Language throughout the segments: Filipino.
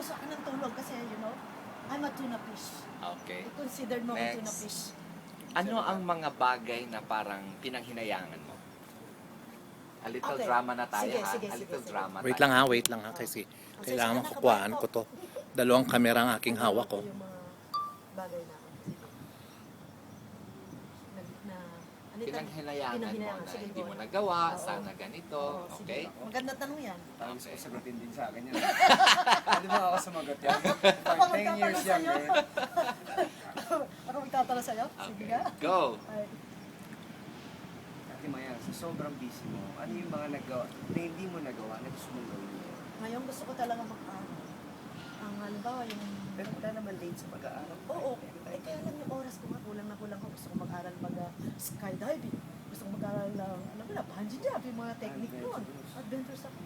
sa akin ng tulog kasi, I'm a tuna fish. Okay. Considered mo akong tuna Next. fish. Ano ang mga bagay na parang pinanghinayangan mo? A little Okay. drama na tayo, Sige, ha? sige, A sige, little sige. drama Wait tayo. lang ha, kasi Kasi kailangan sana makukuhaan kabayan ko to. Dalawang kamera ang aking hawak ko. Yung mga bagay na ako. Sige. Pinanghinayangan mo na Sige, hindi go. mo nagawa, Oo. sana ganito, Oo, sige. okay? Maganda tanong yan. Parang gusto ko sagutin din sa akin yan. Pwede ba ako sumagot yan? For 10 years younger. Ako magtatala sa'yo? Sige Okay. ka. Go! Ay, Ate Maya, sa sobrang busy mo, ano yung mga nagawa, na hindi mo nagawa na gusto mong gawin mo? ngayon gusto ko talaga ang halimbawa yung... Pero wala naman late sa pag-aaral. Oo, kaya lang yung oras ko nga, kulang na kulang ko. Gusto ko mag-aral skydiving. Gusto ko mag-aral ng, bungee jump, yung mga technique nun. Adventures ako.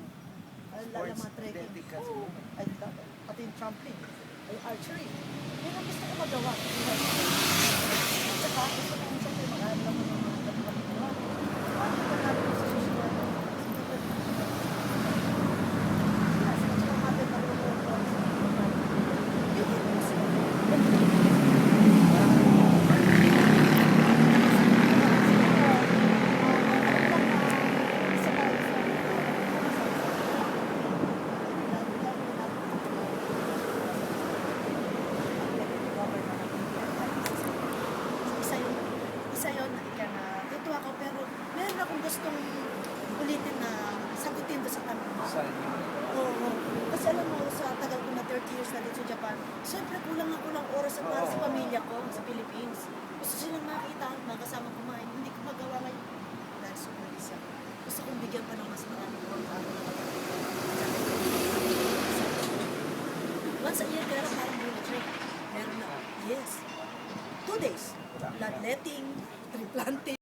Alam mga trekking. athletic ka Oo. Ay, pati yung trampoline. Ay, archery. Yan ang gusto ko magawa. At saka, gusto ko siyempre mag-aral ako ng mga kapagawa. Paano ko natin sa susunod? Isa yun, natutuwa ko, pero meron akong gustong ulitin na sagutin doon sa tanong mo. Sa inyo. Oo. Kasi alam mo, sa tagal ko na 30 years na dito sa Japan, siyempre kulang ako ng oras at para sa Oo. pamilya ko sa Philippines. Gusto silang makita, makasama kumain. Hindi ko magawa ngayon. Dahil sobrang isa. Gusto kong bigyan pa ng mas maraming oras bago na once a year, meron parang bullet trip. Meron na, yes. 2 days. Bloodletting, tree planting.